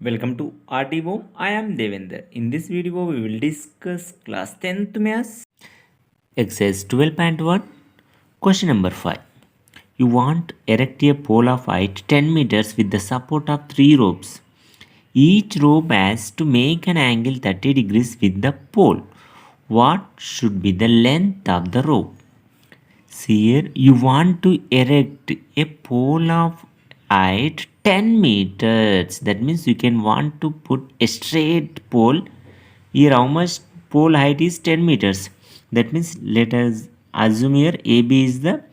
Welcome to RTO. I am Devender. In this video, we will discuss class 10th maths. Exercise 12.1. Question number 5. You want to erect a pole of height 10 meters with the support of 3 ropes. Each rope has to make an angle 30 degrees with the pole. What should be the length of the rope? See here, you want to erect a pole of height 10 meters. That means you can want to put a straight pole. Here how much pole height is 10 meters. That means let us assume here AB is the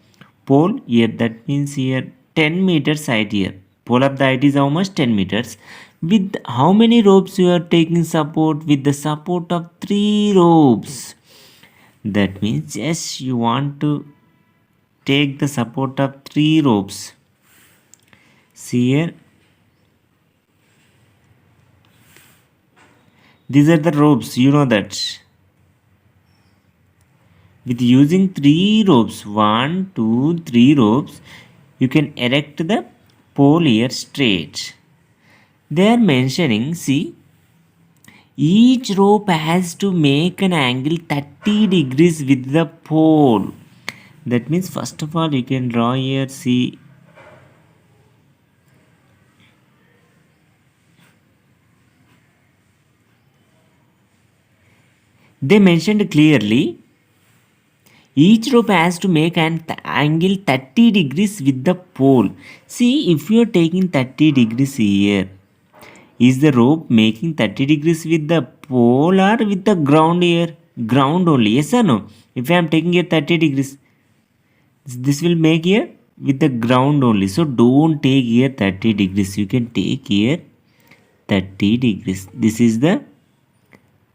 pole here. That means here 10 meters height here. Pole of the height is how much? 10 meters. With how many ropes you are taking support? With the support of 3 ropes. That means yes, you want to take the support of 3 ropes. See here, these are the ropes, you know that. With using 3 ropes, 1, 2, 3 ropes, you can erect the pole here straight. They are mentioning, see, each rope has to make an angle 30 degrees with the pole. That means first of all you can draw here, see, they mentioned clearly each rope has to make an angle 30 degrees with the pole. See, if you are taking 30 degrees here, is the rope making 30 degrees with the pole or with the ground here? Ground only, yes or no? If I am taking here 30 degrees, this will make here with the ground only. So don't take here 30 degrees. You can take here 30 degrees. This is the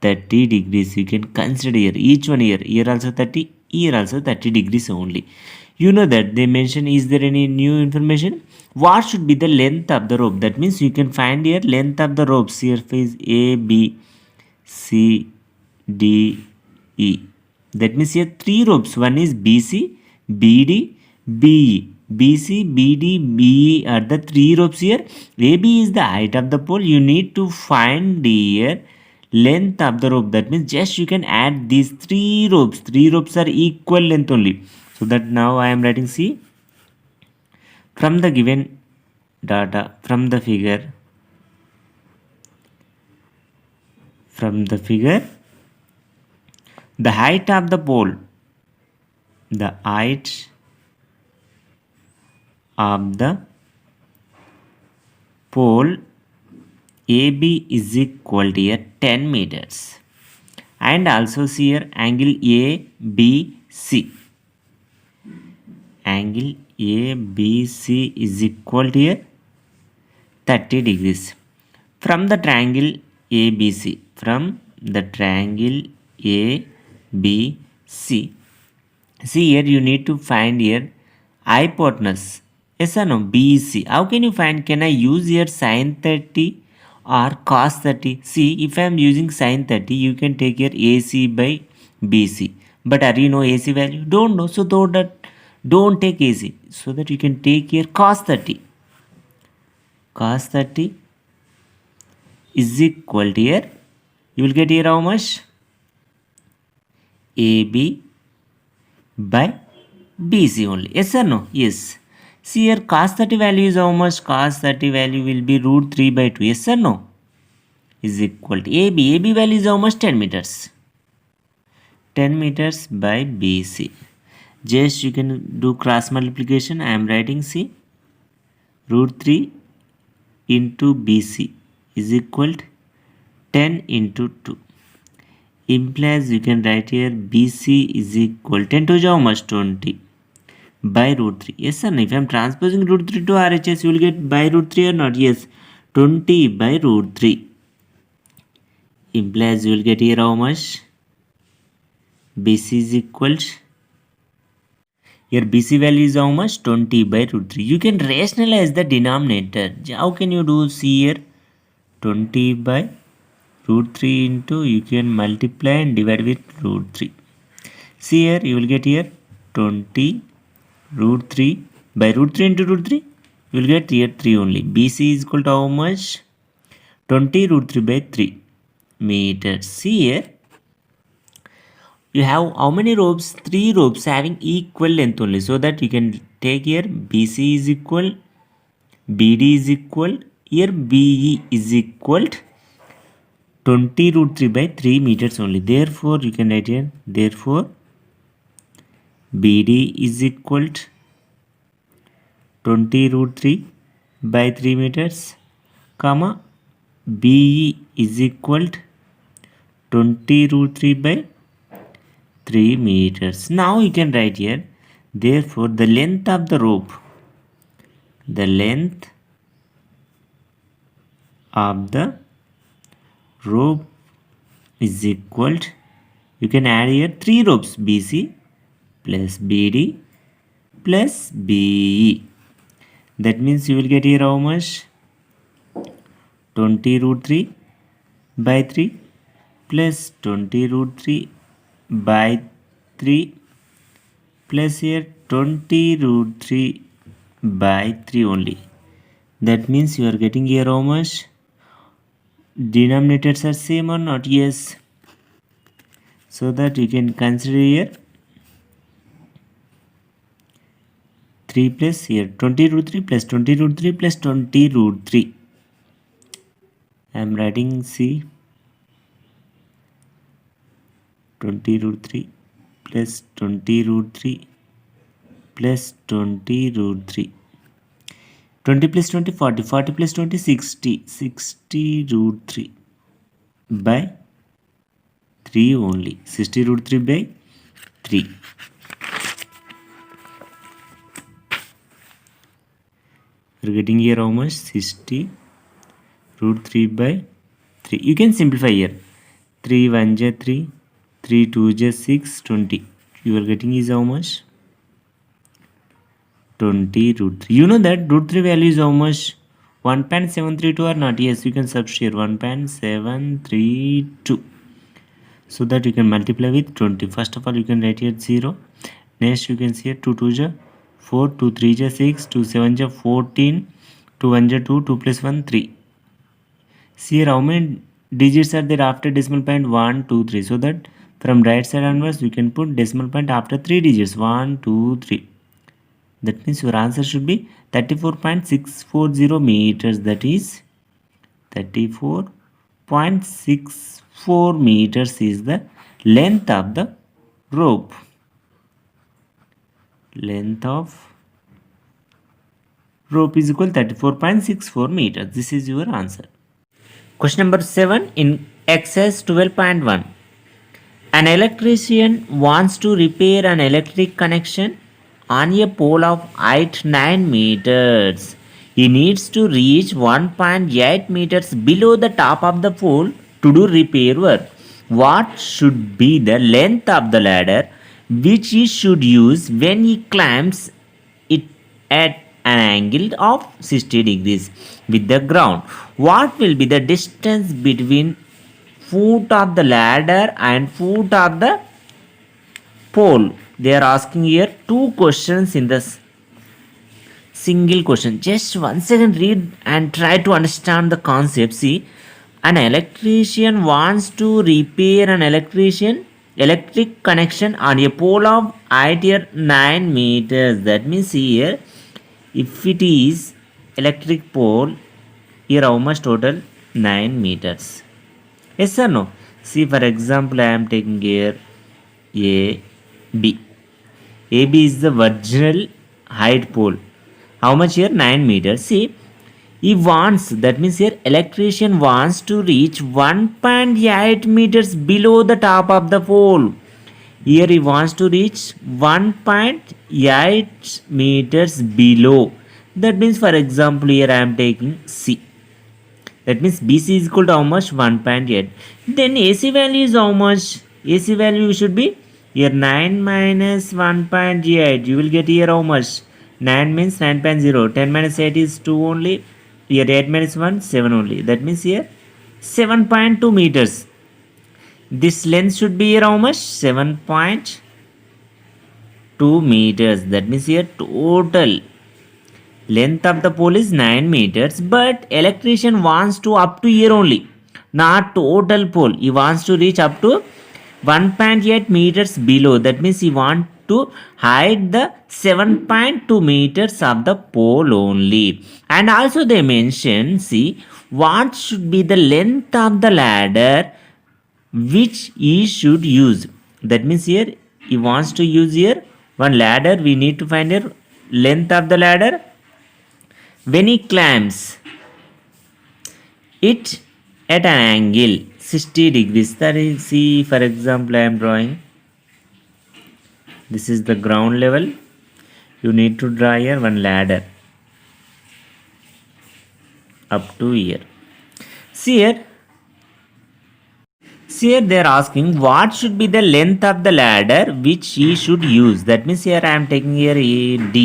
30 degrees. You can consider here each one here also 30, here also 30 degrees only. You know that they mention, is there any new information? What should be the length of the rope? That means you can find here length of the ropes. Here is A, B, C, D, E. That means here 3 ropes. One is BC, BD, BE. BC, BD, BE are the 3 ropes here. AB is the height of the pole. You need to find here length of the rope. That means just you can add these 3 ropes. 3 ropes are equal length only. So that now I am writing, see, from the given data, from the figure, the height of the pole, the height of the pole AB is equal to here 10 meters. And also see here angle ABC. Angle ABC is equal to here 30 degrees. From the triangle ABC, from the triangle ABC, see here you need to find here hypotenuse. Yes or no? BC. How can you find? Can I use here sin 30 or cos 30? See, if I am using sin 30, you can take here AC by BC. But are you know AC value? Don't know. So don't take AC. So that you can take here cos 30. Cos 30 is equal to here. You will get here how much? AB by BC only. Yes or no? Yes. See here cos 30 value is how much? Cos 30 value will be root 3 by 2. Yes or no? Is equal to AB. AB value is how much? 10 meters. 10 meters by BC. Just you can do cross multiplication. I am writing, see, root 3 into BC is equal to 10 into 2. Implies you can write here BC is equal 10 to how much? 20 by root 3. Yes or no? If I am transposing root 3 to RHS, you will get by root 3 or not? Yes. 20 by root 3. Implies you will get here how much? BC is equal to, here BC value is how much? 20 by root 3. You can rationalize the denominator. How can you do? See here 20 by root 3 into, you can multiply and divide with root 3. See here you will get here 20 root 3 by root 3 into root 3. You will get here 3 only. BC is equal to how much? 20 root 3 by 3 meters. See here, you have how many ropes? 3 ropes having equal length only. So that you can take here BC is equal, BD is equal, here BE is equal 20 root 3 by 3 meters only. Therefore, you can write here, therefore, BD is equal 20 root 3 by 3 meters, comma, BE is equal 20 root 3 by 3 meters. Now you can write here, therefore, the length of the rope, the length of the rope is equal, you can add here 3 ropes, BC plus BD plus BE. That means you will get here how much? 20 root 3 by 3 plus 20 root 3 by 3 plus here 20 root 3 by 3 only. That means you are getting here how much? Denominators are same or not? Yes. So that you can consider here 3 plus here 20 root 3 plus 20 root 3 plus 20 root 3. I am writing C 20 root 3 plus 20 root 3 plus 20 root 3. 20 plus 20 40, 40 plus 20 60, 60 root 3 by 3 only, 60 root 3 by 3. We are getting here how much? 60 root 3 by 3. You can simplify here. 3 1 ja 3, 3 2 ja 6, 20. You are getting is how much? 20 root 3. You know that root 3 value is how much? 1.732 or not? Yes, you can substitute 1.732. So that you can multiply with 20. First of all, you can write here 0. Next, you can see here 2 2 ja 4, 2 3 ja 6, 2 7 ja 14, 2 1 ja 2, 2 plus 1 3. See here how many digits are there after decimal point? 1 2 3. So that from right side onwards, you can put decimal point after 3 digits. 1 2 3. That means your answer should be 34.640 meters. That is 34.64 meters is the length of the rope. Length of rope is equal 34.64 meters. This is your answer. Question number 7 in exercise 12.1. An electrician wants to repair an electric connection on a pole of height 9 meters. He needs to reach 1.8 meters below the top of the pole to do repair work. What should be the length of the ladder which he should use when he climbs it at an angle of 60 degrees with the ground? What will be the distance between foot of the ladder and foot of the pole? They are asking here 2 questions in this single question. Just 1 second read and try to understand the concept. See, an electrician wants to repair an electric connection on a pole of height here 9 meters. That means here, if it is electric pole, here how much total? 9 meters. Yes or no? See, for example, I am taking here A, B. AB is the original height pole. How much here? 9 meters. See, he wants, that means here electrician wants to reach 1.8 meters below the top of the pole. Here he wants to reach 1.8 meters below. That means, for example, here I am taking C. That means BC is equal to how much? 1.8. Then AC value is how much? AC value should be here 9 minus 1.8. You will get here how much? 9 means 9.0. 10 minus 8 is 2 only. Here 8 minus 1, 7 only. That means here 7.2 meters. This length should be here how much? 7.2 meters. That means here total Length of the pole is 9 meters, but electrician wants to up to here only, not total pole. He wants to reach up to 1.8 meters below. That means he want to hide the 7.2 meters of the pole only. And also they mention, see, what should be the length of the ladder which he should use. That means here he wants to use here one ladder. We need to find here length of the ladder. When he climbs it at an angle 60 degrees, that is, see, for example, I am drawing, this is the ground level. You need to draw here one ladder up to here. See here they are asking what should be the length of the ladder which he should use. That means here I am taking here AD.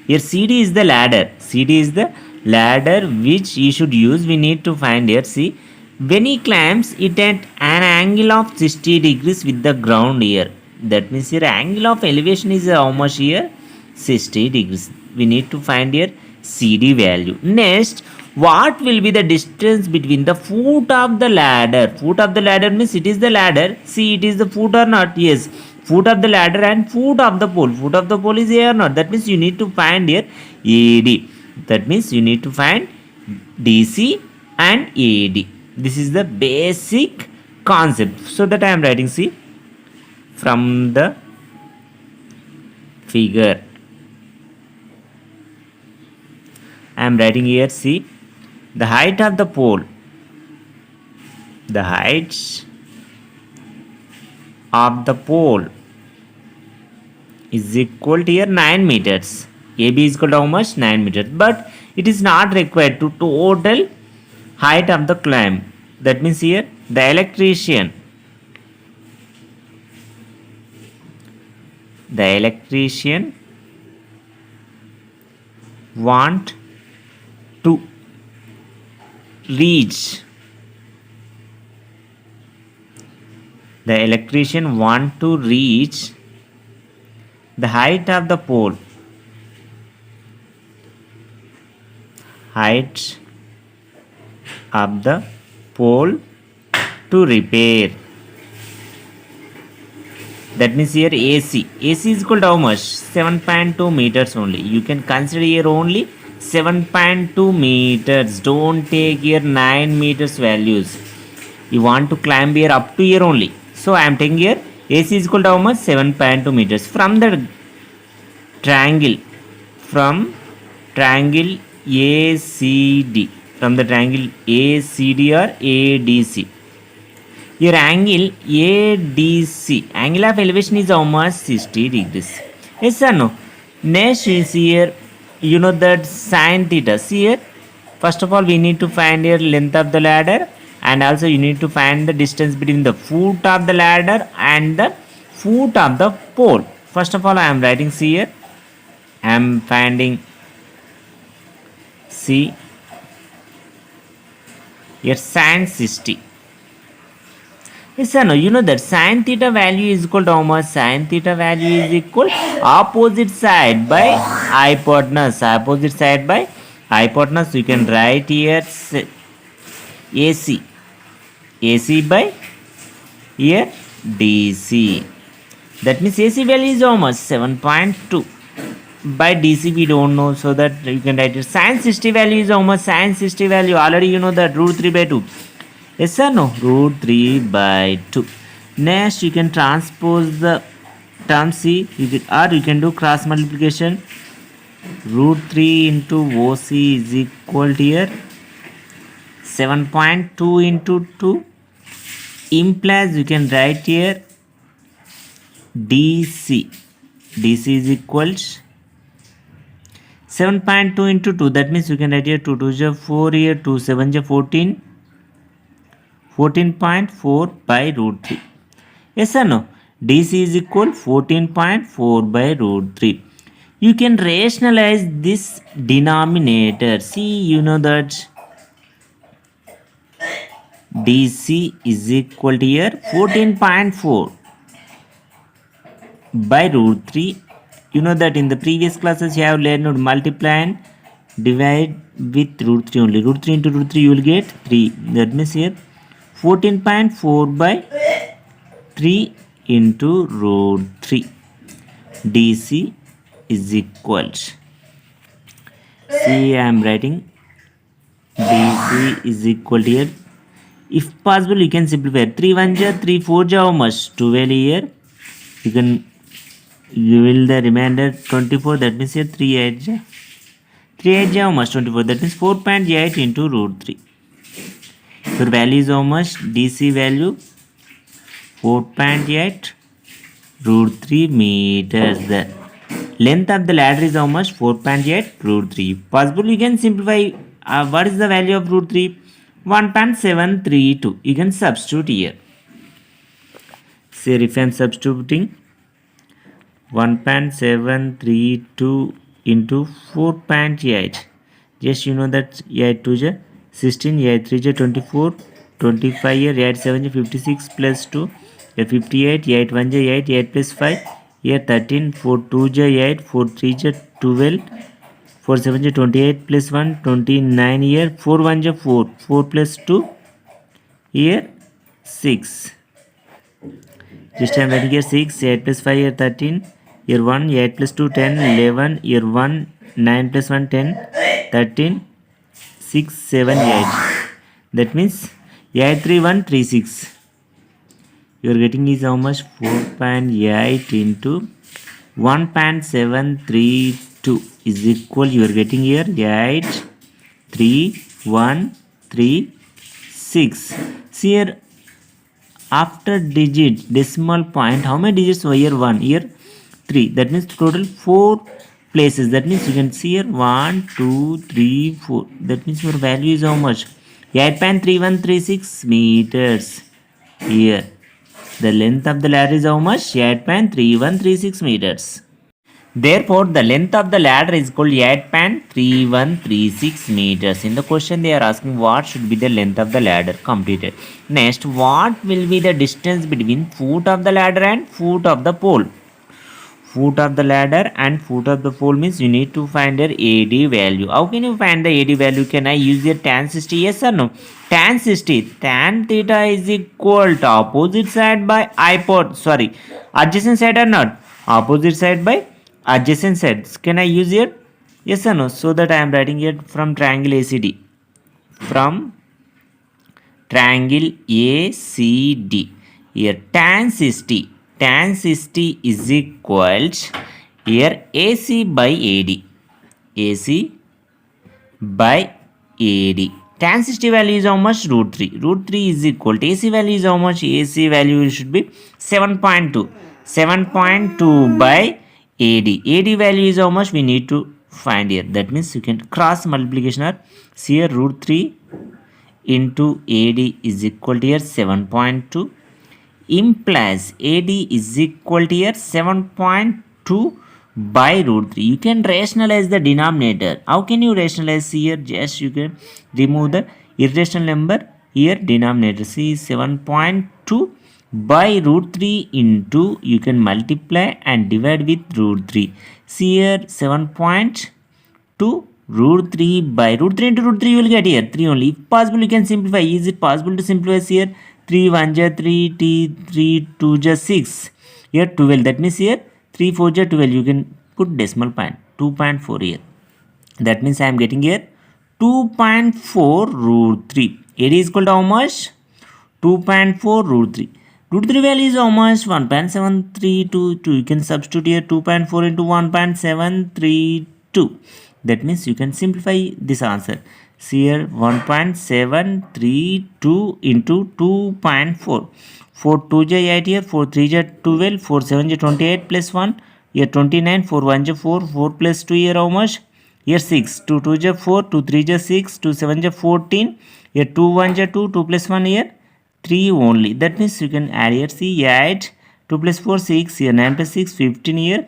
Here CD is the ladder. CD is the ladder which he should use. We need to find here. See, when he climbs it at an angle of 60 degrees with the ground here. That means here angle of elevation is how much here? 60 degrees. We need to find here CD value. Next, what will be the distance between the foot of the ladder? Foot of the ladder means it is the ladder. See, it is the foot or not? Yes. Foot of the ladder and foot of the pole. Foot of the pole is here or not? That means you need to find here AD. That means you need to find DC and AD. This is the basic concept. So that I am writing, see, from the figure. I am writing here, see, the height of the pole. The height of the pole is equal to here 9 meters. AB is equal to how much? 9 meters. But it is not required to total height of the climb. That means here the electrician want to reach the height of the pole, to repair. That means here AC is equal to how much? 7.2 meters only. You can consider here only 7.2 meters. Don't take here 9 meters values. You want to climb here up to here only. So I am taking here AC is equal to how much? 7.2 meters. From the triangle, ACD, from the triangle ACD or ADC. Your angle ADC, angle of elevation is how much? 60 degrees. Yes or no? Next is here, you know that sine theta. See here, first of all we need to find here length of the ladder, and also you need to find the distance between the foot of the ladder and the foot of the pole. First of all I am writing, see here, I am finding, see here sine 60. Yes or no? You know that sine theta value is equal to how much? Sine theta value is equal opposite side by hypotenuse. Opposite side by hypotenuse. You can write here AC. AC by here DC. That means AC value is how much? 7.2. By DC we don't know, so that you can write it. Sine 60 value is how much? Sine 60 value already you know that root 3 by 2. Yes or no? Root 3 by 2. Next you can transpose the term C, or you can do cross multiplication. Root 3 into OC is equal to here 7.2 into 2, implies you can write here DC. DC is equal 7.2 into 2. That means you can write here 2 2 is 4 here, 2 7 is 14. 14.4 by root 3. Yes or no? DC is equal 14.4 by root 3. You can rationalize this denominator. See, you know that DC is equal to here 14.4 by root 3, You know that in the previous classes you have learned multiply and divide with root 3 only. Root 3 into root 3 you will get 3. That means here 14.4 by 3 into root 3. DC is equals. See, I am writing DC is equal to here. If possible, you can simplify. 3 1 ja, 3 4 ja, how much? 12 here. You will the remainder 24. That means here 3 8 ja. 3 8 ja, how much? 24. That means 4.8 into root 3. Your value is how much? DC value 4.8 root 3 meters. The length of the ladder is how much? 4.8 root 3. If possible, you can simplify. What is the value of root 3? 1.732. You can substitute here. Say if I am substituting 1.732 into 4.8. Just you know that 8 2 is 16, 8 3 is 24, 25 here, 8 7 is 56 plus 2, 58, 8 1 is 8, 8 plus 5, here 13, 4 2 is 8, 4 3 is 12, 4 7 is 28 plus 1, 29 here, 4 1 is 4, 4 plus 2, here 6. Just I am writing here 6, 8 plus 5 here 13, here 1, 8 plus 2 10, 11, here 1, 9 plus 1 10, 13, 6 7 8. That means 8 3 1 3 6. You are getting is how much? 4.8 into 1.732 is equal. You are getting here 8 3 1 3 6. See here, after digit decimal point, how many digits were here? 1, here 3. That means total 4 places. That means you can see here 1 2 3 4. That means your value is how much? 8.3136 meters. Here the length of the ladder is how much? 8.3136 meters. Therefore, the length of the ladder is called 8.3136 meters. In the question, they are asking what should be the length of the ladder. Completed. Next, what will be the distance between foot of the ladder and foot of the pole? Foot of the ladder and foot of the pole means you need to find their AD value. How can you find the AD value? Can I use your tan 60? Yes or no? Tan 60. Tan theta is equal to opposite side by adjacent side or not? Opposite side by adjacent sides. Can I use here? Yes or no? So that I am writing here from triangle ACD. From triangle ACD. Here tan 60. Tan 60 is equal here AC by AD. AC by AD. Tan 60 value is how much? Root 3. Root 3 is equal to AC value is how much? AC value should be 7.2. 7.2 by AD. AD value is how much? We need to find here. That means you can cross multiplication or see here root 3 into AD is equal to here 7.2 implies AD is equal to here 7.2 by root 3. You can rationalize the denominator. How can you rationalize here? Just you can remove the irrational number here denominator. See 7.2 by root 3 into you can multiply and divide with root 3. See here 7.2 root 3 by root 3 into root 3 you will get here 3 only. If possible you can simplify. Is it possible to simplify here? 3 1 ja 3 t 3 2 ja 6. Here 12. That means here 3 4 ja 12. You can put decimal point 2.4 here. That means I am getting here 2.4 root 3. AD is equal to how much? 2.4 root 3. Root 3 value is how much? 1.732. You can substitute here 2.4 into 1.732. That means you can simplify this answer. See here 1.732 into 2.4. 4 2 is 8 here, 4 3 is 12, 4 7 is 28 plus 1. Here 29, 4 1 is 4, 4 plus 2 here how much? Here 6, 2 2 is 4, 2 3 is 6, 2 7 is 14. Here 2 1 is 2, 2 plus 1 here 3 only. That means you can add here, see 8, 2 plus 4 6, here 9 plus 6 15 here,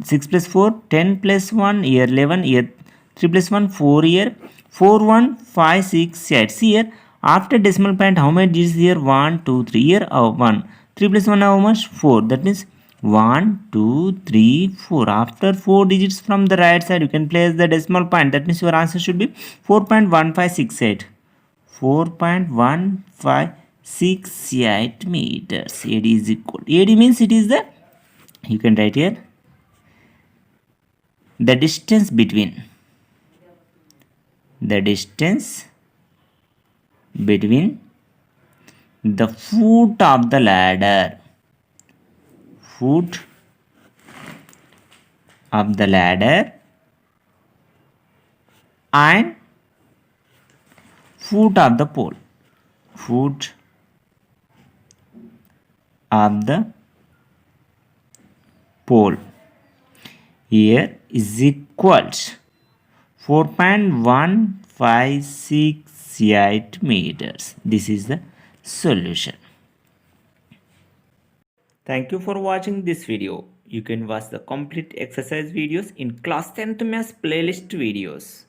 6 plus 4 10 plus 1 here 11, here 3 plus 1 4 here, 4 1 5 6 8. See here after decimal point how many digits here? 1 2 3 here 1. 3 plus 1 how much? 4. That means 1 2 3 4. After 4 digits from the right side, you can place the decimal point. That means your answer should be 4.1568. 4.1568 meters. AD is equal. AD means it is the, you can write here, the distance between the foot of the ladder, foot of the ladder and foot of the pole, foot of the pole. Here is equals 4.158 meters. This is the solution. Thank you for watching this video. You can watch the complete exercise videos in class 10th maths playlist videos.